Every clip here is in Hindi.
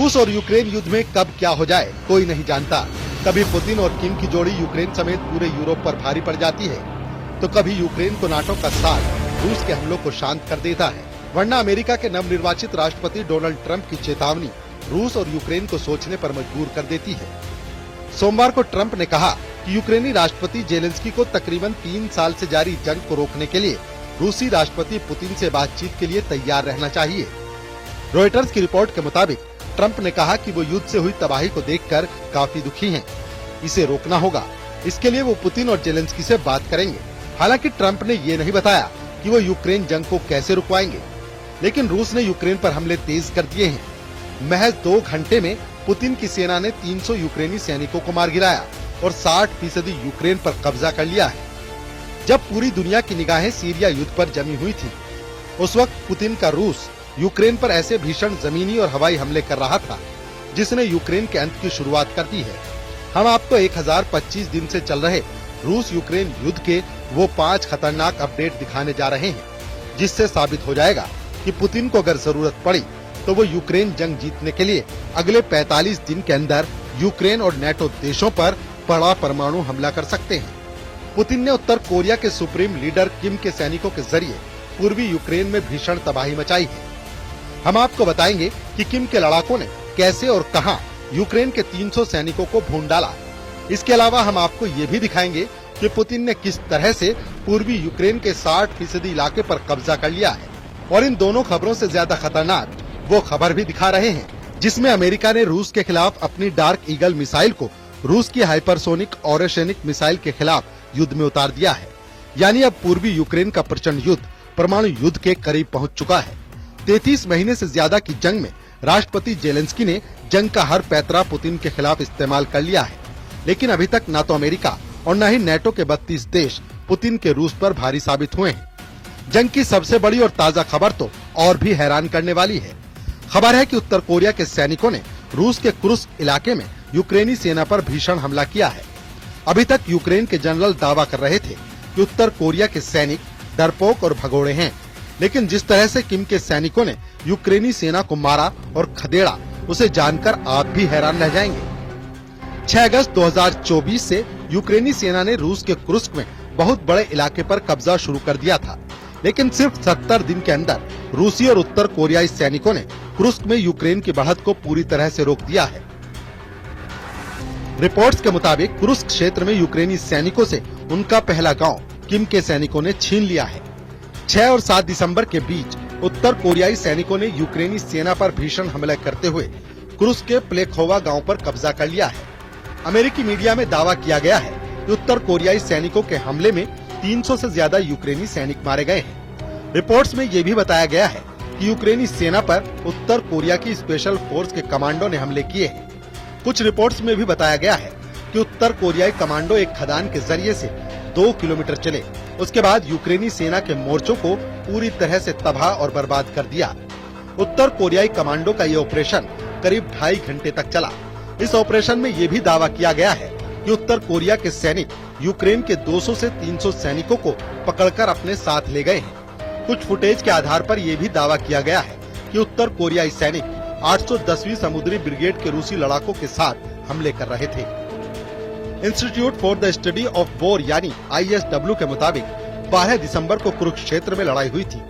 रूस और यूक्रेन युद्ध में कब क्या हो जाए कोई नहीं जानता। कभी पुतिन और किम की जोड़ी यूक्रेन समेत पूरे यूरोप पर भारी पड़ जाती है, तो कभी यूक्रेन को नाटो का साथ रूस के हमलों को शांत कर देता है। वरना अमेरिका के नवनिर्वाचित राष्ट्रपति डोनाल्ड ट्रंप की चेतावनी रूस और यूक्रेन को सोचने पर मजबूर कर देती है। सोमवार को ट्रंप ने कहा कि यूक्रेनी राष्ट्रपति जेलेंस्की को तकरीबन 3 साल से जारी जंग को रोकने के लिए रूसी राष्ट्रपति पुतिन से बातचीत के लिए तैयार रहना चाहिए। रॉयटर्स की रिपोर्ट के मुताबिक ट्रंप ने कहा कि वो युद्ध से हुई तबाही को देखकर काफी दुखी हैं। इसे रोकना होगा, इसके लिए वो पुतिन और जेलेंस्की से बात करेंगे। हालांकि ट्रंप ने ये नहीं बताया कि वो यूक्रेन जंग को कैसे रुकवाएंगे, लेकिन रूस ने यूक्रेन पर हमले तेज कर दिए हैं। महज 2 घंटे में पुतिन की सेना ने 300 यूक्रेनी सैनिकों को मार गिराया और 60% यूक्रेन पर कब्जा कर लिया है। जब पूरी दुनिया की निगाहें सीरिया युद्ध पर जमी हुई थी, उस वक्त पुतिन का रूस यूक्रेन पर ऐसे भीषण जमीनी और हवाई हमले कर रहा था जिसने यूक्रेन के अंत की शुरुआत कर दी है। हम आपको 1025 दिन से चल रहे रूस यूक्रेन युद्ध के वो 5 खतरनाक अपडेट दिखाने जा रहे हैं, जिससे साबित हो जाएगा कि पुतिन को अगर जरूरत पड़ी तो वो यूक्रेन जंग जीतने के लिए अगले 45 दिन के अंदर यूक्रेन और नेटो देशों पर बड़ा परमाणु हमला कर सकते हैं। पुतिन ने उत्तर कोरिया के सुप्रीम लीडर किम के सैनिकों के जरिए पूर्वी यूक्रेन में भीषण तबाही मचाई है। हम आपको बताएंगे कि किम के लड़ाकों ने कैसे और कहां यूक्रेन के 300 सैनिकों को भून डाला। इसके अलावा हम आपको ये भी दिखाएंगे कि पुतिन ने किस तरह से पूर्वी यूक्रेन के 60% इलाके पर कब्जा कर लिया है। और इन दोनों खबरों से ज्यादा खतरनाक वो खबर भी दिखा रहे हैं जिसमें अमेरिका ने रूस के खिलाफ अपनी डार्क ईगल मिसाइल को रूस की हाइपरसोनिक ऑरेशेनिक मिसाइल के खिलाफ युद्ध में उतार दिया है। यानी अब पूर्वी यूक्रेन का प्रचंड युद्ध परमाणु युद्ध के करीब पहुंच चुका है। 33 महीने से ज्यादा की जंग में राष्ट्रपति जेलेंस्की ने जंग का हर पैतरा पुतिन के खिलाफ इस्तेमाल कर लिया है, लेकिन अभी तक न तो अमेरिका और न ही नेटो के 32 देश पुतिन के रूस पर भारी साबित हुए हैं। जंग की सबसे बड़ी और ताजा खबर तो और भी हैरान करने वाली है। खबर है कि उत्तर कोरिया के सैनिकों ने रूस के कुर्स्क इलाके में यूक्रेनी सेना पर भीषण हमला किया है। अभी तक यूक्रेन के जनरल दावा कर रहे थे कि उत्तर कोरिया के सैनिक डरपोक और भगोड़े हैं, लेकिन जिस तरह से किम के सैनिकों ने यूक्रेनी सेना को मारा और खदेड़ा, उसे जानकर आप भी हैरान रह जाएंगे। 6 अगस्त 2024 से यूक्रेनी सेना ने रूस के कुर्स्क में बहुत बड़े इलाके पर कब्जा शुरू कर दिया था, लेकिन सिर्फ 70 दिन के अंदर रूसी और उत्तर कोरियाई सैनिकों ने कुर्स्क में यूक्रेन की बढ़त को पूरी तरह से रोक दिया है। रिपोर्ट्स के मुताबिक कुर्स्क क्षेत्र में यूक्रेनी सैनिकों से उनका पहला गांव किम के सैनिकों ने छीन लिया है। 6 और 7 दिसंबर के बीच उत्तर कोरियाई सैनिकों ने यूक्रेनी सेना पर भीषण हमला करते हुए कुर्स्क के प्लेखोवा गांव पर कब्जा कर लिया है। अमेरिकी मीडिया में दावा किया गया है कि उत्तर कोरियाई सैनिकों के हमले में 300 से ज्यादा यूक्रेनी सैनिक मारे गए हैं। रिपोर्ट्स में ये भी बताया गया है कि यूक्रेनी सेना पर उत्तर कोरिया की स्पेशल फोर्स के कमांडो ने हमले किए हैं। कुछ रिपोर्ट्स में भी बताया गया है कि उत्तर कोरियाई कमांडो एक खदान के जरिए से 2 किलोमीटर चले, उसके बाद यूक्रेनी सेना के मोर्चों को पूरी तरह से तबाह और बर्बाद कर दिया। उत्तर कोरियाई कमांडो का ये ऑपरेशन करीब 2.5 घंटे तक चला। इस ऑपरेशन में ये भी दावा किया गया है कि उत्तर कोरिया के सैनिक यूक्रेन के 200 से 300 सैनिकों को पकड़कर अपने साथ ले गए हैं। कुछ फुटेज के आधार पर यह भी दावा किया गया है कि उत्तर कोरियाई सैनिक 810वीं समुद्री ब्रिगेड के रूसी लड़ाकों के साथ हमले कर रहे थे। Institute for the study of war यानी ISW के मुताबिक 12 दिसंबर को कुरुक्षेत्र में लड़ाई हुई थी,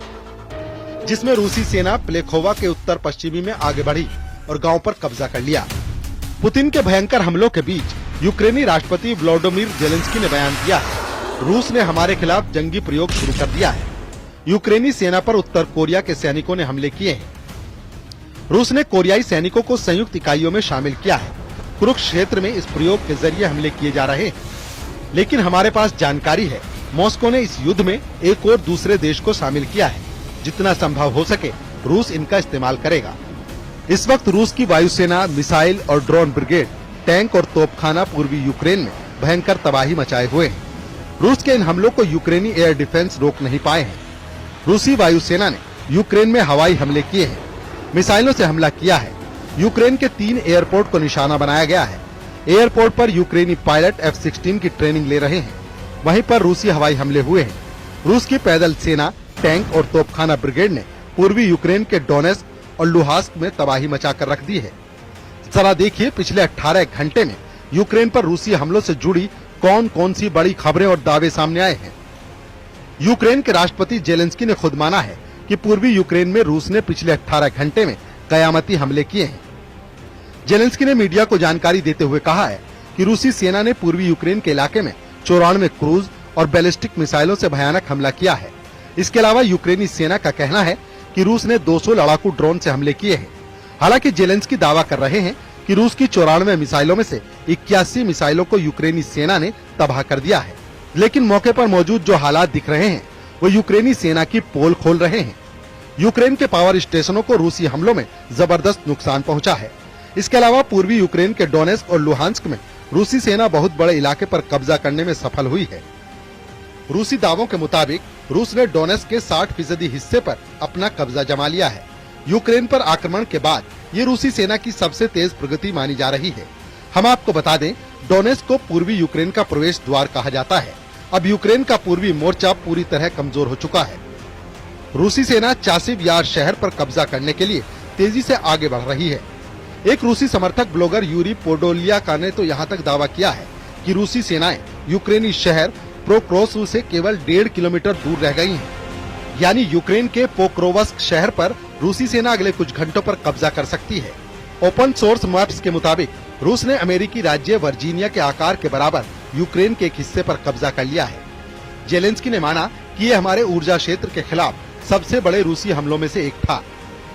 जिसमें रूसी सेना प्लेखोवा के उत्तर पश्चिमी में आगे बढ़ी और गांव पर कब्जा कर लिया। पुतिन के भयंकर हमलों के बीच यूक्रेनी राष्ट्रपति व्लादिमीर जेलेंस्की ने बयान दिया है, रूस ने हमारे खिलाफ जंगी प्रयोग शुरू कर दिया है। यूक्रेनी सेना पर उत्तर कोरिया के सैनिकों ने हमले किए हैं। रूस ने कोरियाई सैनिकों को संयुक्त इकाइयों में शामिल किया है। कुरुक्षेत्र में इस प्रयोग के जरिए हमले किए जा रहे हैं, लेकिन हमारे पास जानकारी है मॉस्को ने इस युद्ध में एक और दूसरे देश को शामिल किया है। जितना संभव हो सके रूस इनका इस्तेमाल करेगा। इस वक्त रूस की वायुसेना, मिसाइल और ड्रोन ब्रिगेड, टैंक और तोपखाना पूर्वी यूक्रेन में भयंकर तबाही मचाए हुए हैं। रूस के इन हमलों को यूक्रेनी एयर डिफेंस रोक नहीं पाए हैं। रूसी वायुसेना ने यूक्रेन में हवाई हमले किए हैं, मिसाइलों से हमला किया है। यूक्रेन के 3 एयरपोर्ट को निशाना बनाया गया है। एयरपोर्ट पर यूक्रेनी पायलट F-16 की ट्रेनिंग ले रहे हैं। वहीं पर रूसी हवाई हमले हुए हैं। रूस की पैदल सेना, टैंक और तोपखाना ब्रिगेड ने पूर्वी यूक्रेन के डोनेस्क और लुहास्क में तबाही मचाकर रख दी है। जरा देखिए पिछले 18 घंटे में यूक्रेन पर रूसी हमलों से जुड़ी कौन कौन सी बड़ी खबरें और दावे सामने आए हैं। यूक्रेन के राष्ट्रपति जेलेंस्की ने खुद माना है कि पूर्वी यूक्रेन में रूस ने पिछले 18 घंटे में कयामती हमले किए हैं। जेलेंस्की ने मीडिया को जानकारी देते हुए कहा है कि रूसी सेना ने पूर्वी यूक्रेन के इलाके में 94 क्रूज और बैलिस्टिक मिसाइलों से भयानक हमला किया है। इसके अलावा यूक्रेनी सेना का कहना है कि रूस ने 200 लड़ाकू ड्रोन से हमले किए हैं। हालांकि जेलेंस्की दावा कर रहे हैं कि रूस की 94 मिसाइलों में से 81 मिसाइलों को यूक्रेनी सेना ने तबाह कर दिया है। लेकिन मौके पर मौजूद जो हालात दिख रहे हैं वो यूक्रेनी सेना की पोल खोल रहे हैं। यूक्रेन के पावर स्टेशनों को रूसी हमलों में जबरदस्त नुकसान पहुंचा है। इसके अलावा पूर्वी यूक्रेन के डोनेस्क और लुहांस्क में रूसी सेना बहुत बड़े इलाके पर कब्जा करने में सफल हुई है। रूसी दावों के मुताबिक रूस ने डोनेस्क के 60% हिस्से पर अपना कब्जा जमा लिया है। यूक्रेन पर आक्रमण के बाद ये रूसी सेना की सबसे तेज प्रगति मानी जा रही है। हम आपको बता दें, डोनेस्क को पूर्वी यूक्रेन का प्रवेश द्वार कहा जाता है। अब यूक्रेन का पूर्वी मोर्चा पूरी तरह कमजोर हो चुका है। रूसी सेना चासिव यार शहर पर कब्जा करने के लिए तेजी से आगे बढ़ रही है। एक रूसी समर्थक ब्लॉगर यूरी पोडोलियाका ने तो यहाँ तक दावा किया है कि रूसी सेनाएं यूक्रेनी शहर प्रोक्रोव से केवल 1.5 किलोमीटर दूर रह गई हैं। यानी यूक्रेन के पोक्रोवस्क शहर पर रूसी सेना अगले कुछ घंटों पर कब्जा कर सकती है। ओपन सोर्स मैप्स के मुताबिक रूस ने अमेरिकी राज्य वर्जीनिया के आकार के बराबर यूक्रेन के एक हिस्से पर कब्जा कर लिया है। जेलेंस्की ने माना कि ये हमारे ऊर्जा क्षेत्र के खिलाफ सबसे बड़े रूसी हमलों में से एक था।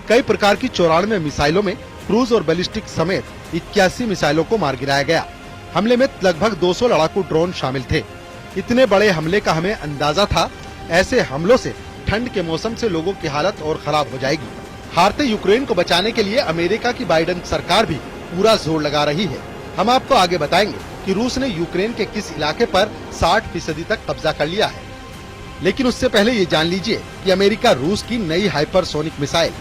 कई प्रकार की 94 मिसाइलों में क्रूज और बैलिस्टिक समेत 81 मिसाइलों को मार गिराया गया। हमले में लगभग 200 लड़ाकू ड्रोन शामिल थे। इतने बड़े हमले का हमें अंदाजा था। ऐसे हमलों से ठंड के मौसम से लोगों की हालत और खराब हो जाएगी। हारते यूक्रेन को बचाने के लिए अमेरिका की बाइडेन सरकार भी पूरा जोर लगा रही है। हम आपको आगे बताएंगे कि रूस ने यूक्रेन के किस इलाके पर 60% तक कब्जा कर लिया है। लेकिन उससे पहले ये जान लीजिए कि अमेरिका रूस की नई हाइपरसोनिक मिसाइल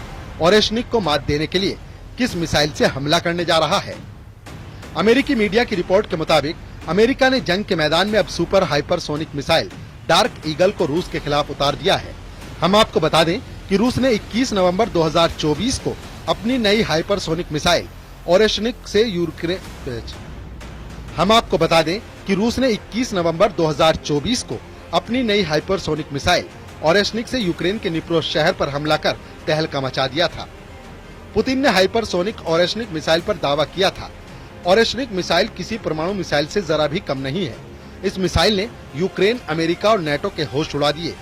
ओरेशनिक को मात देने के लिए किस मिसाइल से हमला करने जा रहा है। अमेरिकी मीडिया की रिपोर्ट के मुताबिक अमेरिका ने जंग के मैदान में अब super hypersonic missile dark eagle को रूस के खिलाफ उतार दिया है। हम आपको बता दें कि रूस ने 21 नवंबर 2024 को अपनी नई हाइपरसोनिक मिसाइल ओरेशनिक से यूक्रेन के निप्रोस शहर पर हमला कर तहलका मचा दिया था। पुतिन ने हाइपरसोनिक ओरेशनिक मिसाइल पर दावा किया था। ओरेशनिक मिसाइल किसी परमाणु मिसाइल से जरा भी कम नहीं है। इस मिसाइल ने यूक्रेन, अमेरिका और नेटो के होश उड़ा दिए।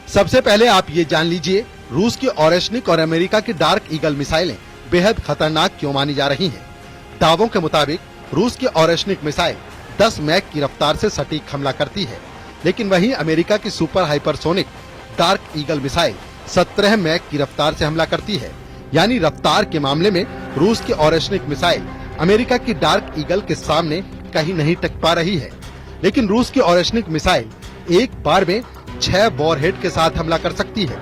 सबसे पहले आप ये जान लीजिए, रूस की ओरेशनिक और अमेरिका की डार्क ईगल मिसाइलें बेहद खतरनाक क्यों मानी जा रही हैं। दावों के मुताबिक रूस की ओरेशनिक मिसाइल 10 मैक की रफ्तार से सटीक हमला करती है, लेकिन वहीं अमेरिका की super hypersonic dark eagle missile 17 Mach की रफ्तार से हमला करती है। यानी रफ्तार के मामले में रूस की ओरेशनिक मिसाइल अमेरिका की डार्क ईगल के सामने कहीं नहीं टक पा रही है। लेकिन रूस की ओरेशनिक मिसाइल एक बार में 6 वॉरहेड के साथ हमला कर सकती है,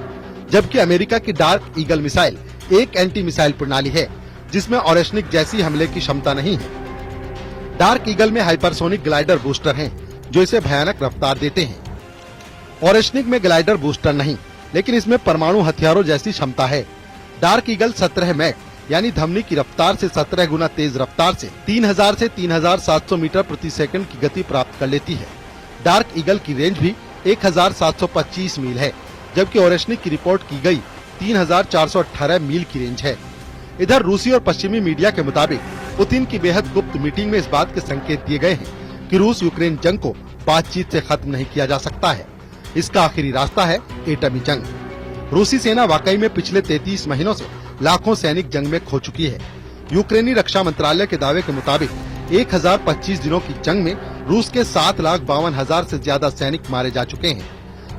जबकि अमेरिका की डार्क ईगल मिसाइल एक एंटी मिसाइल प्रणाली है जिसमें ओरेशनिक जैसी हमले की क्षमता नहीं है। डार्क ईगल में हाइपरसोनिक ग्लाइडर बूस्टर हैं जो इसे भयानक रफ्तार देते हैं। ओरेशनिक में ग्लाइडर बूस्टर नहीं, लेकिन इसमें परमाणु हथियारों जैसी क्षमता है। डार्क ईगल 17 मैक यानी धमनी की रफ्तार से 17 गुना तेज रफ्तार से 3000 से 3700 मीटर प्रति सेकंड की गति प्राप्त कर लेती है। डार्क ईगल की रेंज भी 1725 मील है, जबकि ओरेशनिक की रिपोर्ट की गई 3418 मील की रेंज है। इधर रूसी और पश्चिमी मीडिया के मुताबिक पुतिन की बेहद गुप्त मीटिंग में इस बात के संकेत दिए गए हैं कि रूस यूक्रेन जंग को बातचीत से खत्म नहीं किया जा सकता है। इसका आखिरी रास्ता है एटमी जंग। रूसी सेना वाकई में पिछले 33 महीनों से लाखों सैनिक जंग में खो चुकी है। यूक्रेनी रक्षा मंत्रालय के दावे के मुताबिक 1025 दिनों की जंग में रूस के 7,52,000 से ज्यादा सैनिक मारे जा चुके हैं।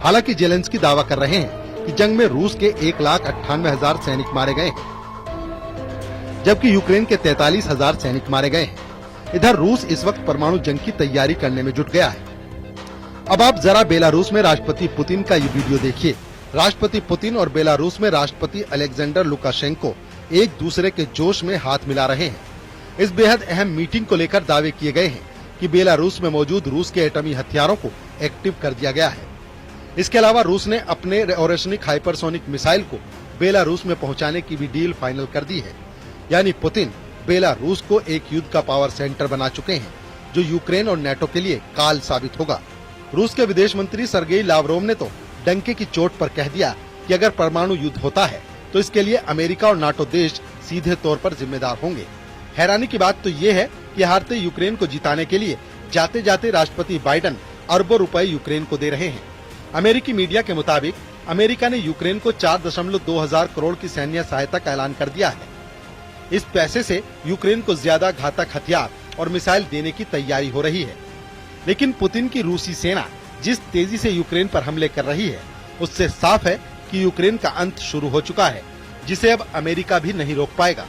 हालांकि जेलेंस्की दावा कर रहे हैं कि जंग में रूस के 1,98,000 सैनिक मारे गए हैं, जबकि यूक्रेन के 43,000 सैनिक मारे गए हैं। इधर रूस इस वक्त परमाणु जंग की तैयारी करने में जुट गया है। अब आप जरा बेलारूस में राष्ट्रपति पुतिन का ये वीडियो देखिए। राष्ट्रपति पुतिन और बेलारूस में राष्ट्रपति अलेक्जेंडर लुकाशेंको एक दूसरे के जोश में हाथ मिला रहे हैं। इस बेहद अहम मीटिंग को लेकर दावे किए गए हैं कि बेलारूस में मौजूद रूस के एटमी हथियारों को एक्टिव कर दिया गया है। इसके अलावा रूस ने अपने ओरेशनिक हाइपरसोनिक मिसाइल को बेलारूस में पहुंचाने की भी डील फाइनल कर दी है। यानी पुतिन बेलारूस को एक युद्ध का पावर सेंटर बना चुके हैं, जो यूक्रेन और नेटो के लिए काल साबित होगा। रूस के विदेश मंत्री सर्गेई लावरोव ने तो डंके की चोट पर कह दिया कि अगर परमाणु युद्ध होता है तो इसके लिए अमेरिका और नाटो देश सीधे तौर पर जिम्मेदार होंगे। हैरानी की बात तो ये है कि हारते यूक्रेन को जिताने के लिए जाते जाते राष्ट्रपति बाइडेन अरबों रुपए यूक्रेन को दे रहे हैं। अमेरिकी मीडिया के मुताबिक अमेरिका ने यूक्रेन को 4.2 हजार करोड़ की सैन्य सहायता का ऐलान कर दिया है। इस पैसे से यूक्रेन को ज्यादा घातक हथियार और मिसाइल देने की तैयारी हो रही है। लेकिन पुतिन की रूसी सेना जिस तेजी से यूक्रेन पर हमले कर रही है, उससे साफ है कि यूक्रेन का अंत शुरू हो चुका है, जिसे अब अमेरिका भी नहीं रोक पाएगा।